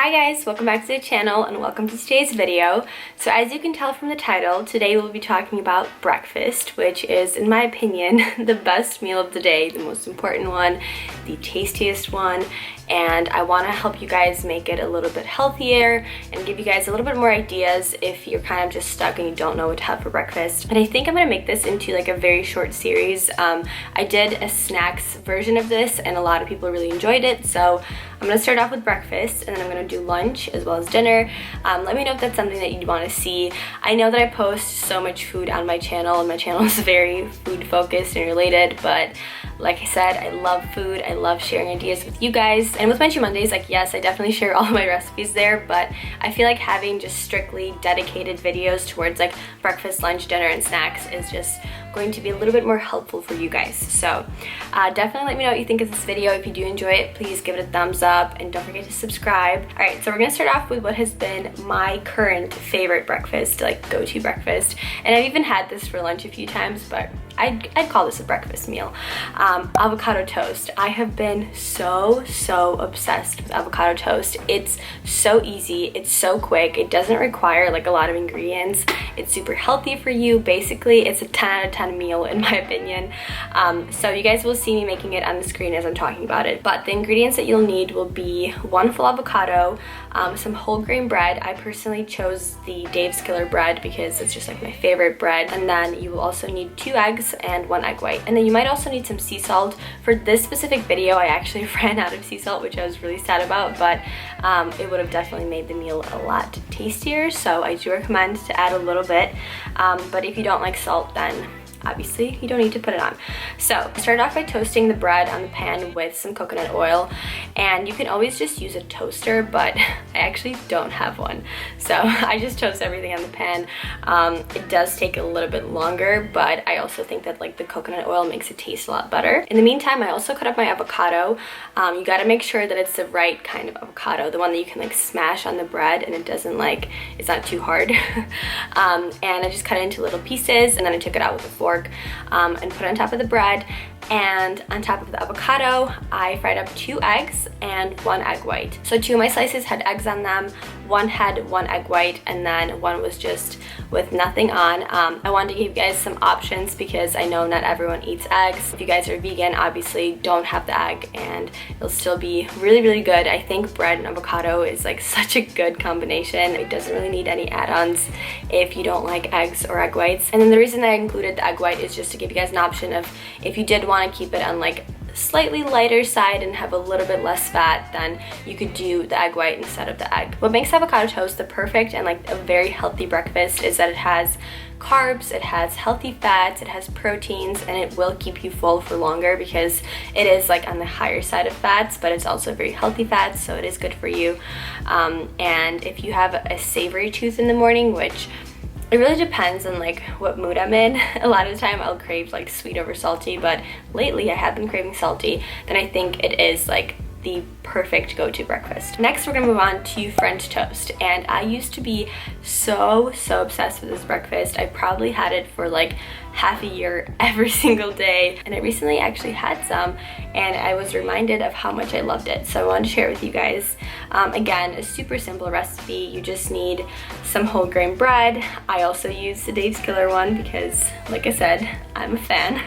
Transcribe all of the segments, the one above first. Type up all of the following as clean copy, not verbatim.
Hi guys, welcome back to the channel and welcome to today's video. So as you can tell from the title, today we'll be talking about breakfast, which is, in my opinion, the best meal of the day, the most important one, the tastiest one, and I want to help you guys make it a little bit healthier and give you guys a little bit more ideas if you're kind of just stuck and you don't know what to have for breakfast. And I think I'm going to make this into like a very short series. I did a snacks version of this and a lot of people really enjoyed it, so I'm going to start off with breakfast and then I'm going to do lunch as well as dinner. Let me know if that's something that you'd want to see. I know that I post so much food on my channel and my channel is very food focused and related, but like I said, I love food. I love sharing ideas with you guys. And with Munchy Mondays, like yes, I definitely share all of my recipes there, but I feel like having just strictly dedicated videos towards like breakfast, lunch, dinner, and snacks is just going to be a little bit more helpful for you guys. So definitely let me know what you think of this video. If you do enjoy it, please give it a thumbs up and don't forget to subscribe. All right, so we're gonna start off with what has been my current favorite breakfast, like go-to breakfast. And I've even had this for lunch a few times, but I'd call this a breakfast meal. Avocado toast. I have been so obsessed with avocado toast. It's so easy, it's so quick, it doesn't require like a lot of ingredients. It's super healthy for you. Basically, it's a 10 out of 10 meal in my opinion. So you guys will see me making it on the screen as I'm talking about it. But the ingredients that you'll need will be 1 full avocado, some whole grain bread. I personally chose the Dave's Killer bread because it's just like my favorite bread. And then you will also need 2 eggs and 1 egg white. And then you might also need some sea salt. For this specific video, I actually ran out of sea salt, which I was really sad about, but it would have definitely made the meal a lot tastier. So I do recommend to add a little bit. But if you don't like salt, then obviously you don't need to put it on. So I started off by toasting the bread on the pan with some coconut oil, and you can always just use a toaster, but I actually don't have one, so I just toast everything on the pan. It does take a little bit longer, but I also think that like the coconut oil makes it taste a lot better. In the meantime, I also cut up my avocado. You got to make sure that it's the right kind of avocado, the one that you can like smash on the bread and it doesn't like, it's not too hard. And I just cut it into little pieces and then I took it out with a fork and put it on top of the bread. And on top of the avocado, I fried up 2 eggs and 1 egg white. So 2 of my slices had eggs on them, 1 had 1 egg white, and then 1 was just with nothing on. I wanted to give you guys some options because I know not everyone eats eggs. If you guys are vegan, obviously don't have the egg and it'll still be really good. I think bread and avocado is like such a good combination. It doesn't really need any add-ons if you don't like eggs or egg whites. And then the reason that I included the egg white is just to give you guys an option of if you did want to keep it on like slightly lighter side and have a little bit less fat, then you could do the egg white instead of the egg. What makes avocado toast the perfect and like a very healthy breakfast is that it has carbs, it has healthy fats, it has proteins, and it will keep you full for longer because it is like on the higher side of fats, but it's also very healthy fats, so it is good for you. And if you have a savory tooth in the morning, which it really depends on like what mood I'm in. A lot of the time I'll crave like sweet over salty, but lately I have been craving salty. Then I think it is like the perfect go-to breakfast. Next, we're gonna move on to French toast. And I used to be so obsessed with this breakfast. I probably had it for like half a year every single day. And I recently actually had some and I was reminded of how much I loved it. So I wanted to share it with you guys. Again, a super simple recipe. You just need some whole grain bread. I also use the Dave's Killer one because, like I said, I'm a fan.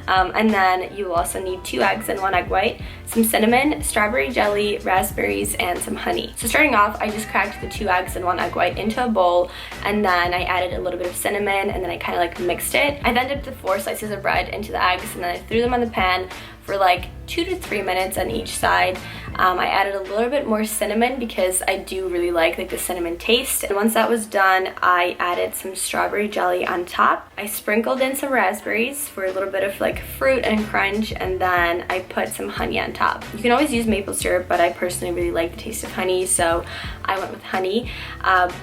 And then you will also need 2 eggs and 1 egg white, some cinnamon, strawberry jelly, raspberries, and some honey. So starting off, I just cracked the 2 eggs and 1 egg white into a bowl, and then I added a little bit of cinnamon, and then I kind of like mixed it. I then dipped the 4 slices of bread into the eggs, and then I threw them on the pan for like 2 to 3 minutes on each side. I added a little bit more cinnamon because I do really like the cinnamon taste. And once that was done, I added some strawberry jelly on top. I sprinkled in some raspberries for a little bit of like fruit and crunch, and then I put some honey on top. You can always use maple syrup, but I personally really like the taste of honey, so I went with honey.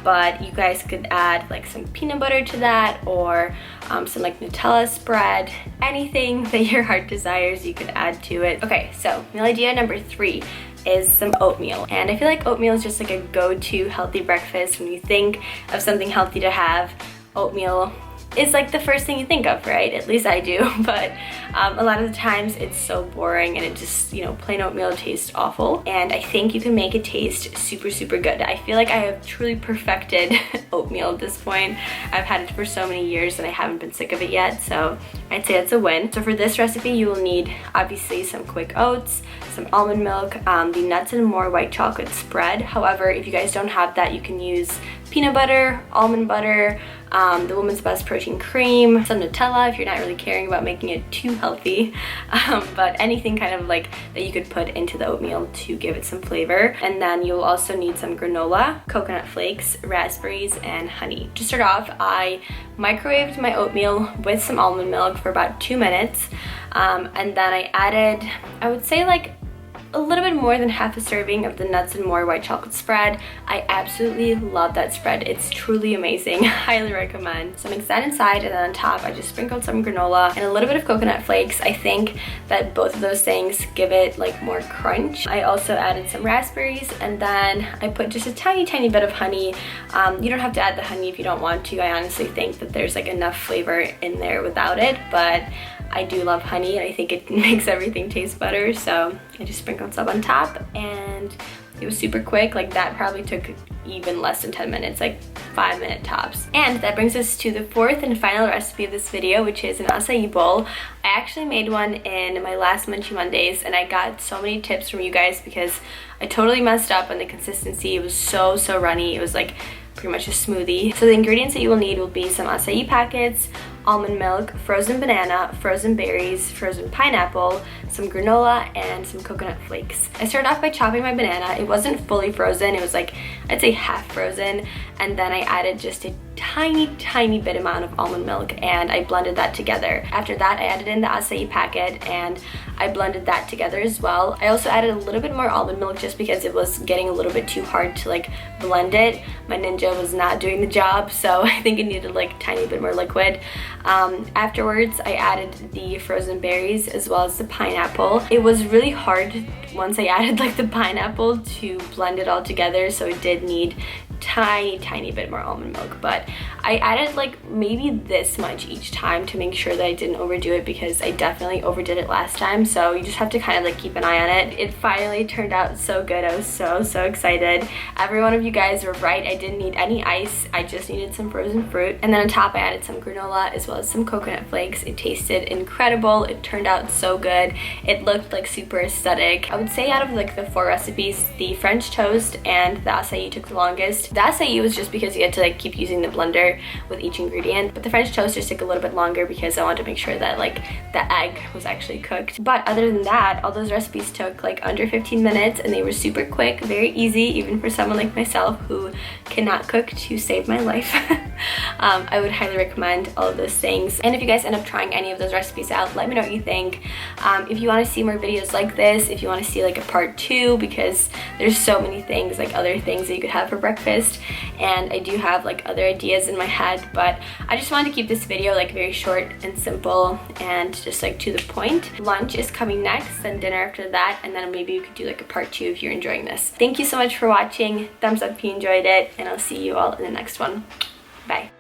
But you guys could add like some peanut butter to that, or some like Nutella spread, anything that your heart desires you could add to it. Okay, so meal idea number 3 is some oatmeal. And I feel like oatmeal is just like a go-to healthy breakfast. When you think of something healthy to have, oatmeal is like the first thing you think of, right? At least I do, but a lot of the times it's so boring and it just, you know, plain oatmeal tastes awful. And I think you can make it taste super, super good. I feel like I have truly perfected oatmeal at this point. I've had it for so many years and I haven't been sick of it yet, so I'd say that's a win. So for this recipe, you will need obviously some quick oats, some almond milk, the Nuts and More white chocolate spread. However, if you guys don't have that, you can use peanut butter, almond butter, the Woman's Best protein cream, some Nutella if you're not really caring about making it too healthy, but anything kind of like that you could put into the oatmeal to give it some flavor. And then you'll also need some granola, coconut flakes, raspberries, and honey. To start off, I microwaved my oatmeal with some almond milk for about 2 minutes, and then I added, I would say like a little bit more than half a serving of the Nuts and More white chocolate spread. I absolutely love that spread. It's truly amazing. Highly recommend. So mix that inside, and then on top I just sprinkled some granola and a little bit of coconut flakes. I think that both of those things give it like more crunch. I also added some raspberries, and then I put just a tiny bit of honey. You don't have to add the honey if you don't want to. I honestly think that there's like enough flavor in there without it, but I do love honey and I think it makes everything taste better, so I just sprinkled some on top, and it was super quick. Like that probably took even less than 10 minutes, like 5-minute tops. And that brings us to the fourth and final recipe of this video, which is an acai bowl. I actually made one in my last Munchie Mondays, and I got so many tips from you guys because I totally messed up on the consistency. It was so runny. It was like pretty much a smoothie. So the ingredients that you will need will be some acai packets, almond milk, frozen banana, frozen berries, frozen pineapple, some granola, and some coconut flakes. I started off by chopping my banana. It wasn't fully frozen, it was like, I'd say half frozen, and then I added just a tiny bit amount of almond milk and I blended that together. After that, I added in the acai packet and I blended that together as well. I also added a little bit more almond milk just because it was getting a little bit too hard to like blend it. My Ninja was not doing the job, so I think it needed like tiny bit more liquid. Afterwards, I added the frozen berries as well as the pineapple. It was really hard once I added like the pineapple to blend it all together, so it did need tiny bit more almond milk, but I added like maybe this much each time to make sure that I didn't overdo it because I definitely overdid it last time, so you just have to kind of like keep an eye on it. It finally turned out so good. I was so excited. Every one of you guys were right. I didn't need any ice. I just needed some frozen fruit, and then on top I added some granola as well as some coconut flakes. It tasted incredible. It turned out so good. It looked like super aesthetic. I would say out of like the 4 recipes, the French toast and the acai took the longest. The acai was just because you had to like keep using the blender with each ingredient, but the French toast just took a little bit longer because I wanted to make sure that like the egg was actually cooked. But other than that, all those recipes took like under 15 minutes and they were super quick, very easy, even for someone like myself who cannot cook to save my life. I would highly recommend all of those things. And if you guys end up trying any of those recipes out, let me know what you think. If you want to see more videos like this, if you want to see like a part 2, because there's so many things, like other things that you could have for breakfast, and I do have like other ideas in my head, but I just wanted to keep this video like very short and simple and just like to the point. Lunch is coming next, then dinner after that, and then maybe you could do like a part 2 if you're enjoying this. Thank you so much for watching. Thumbs up if you enjoyed it, and I'll see you all in the next one. Bye.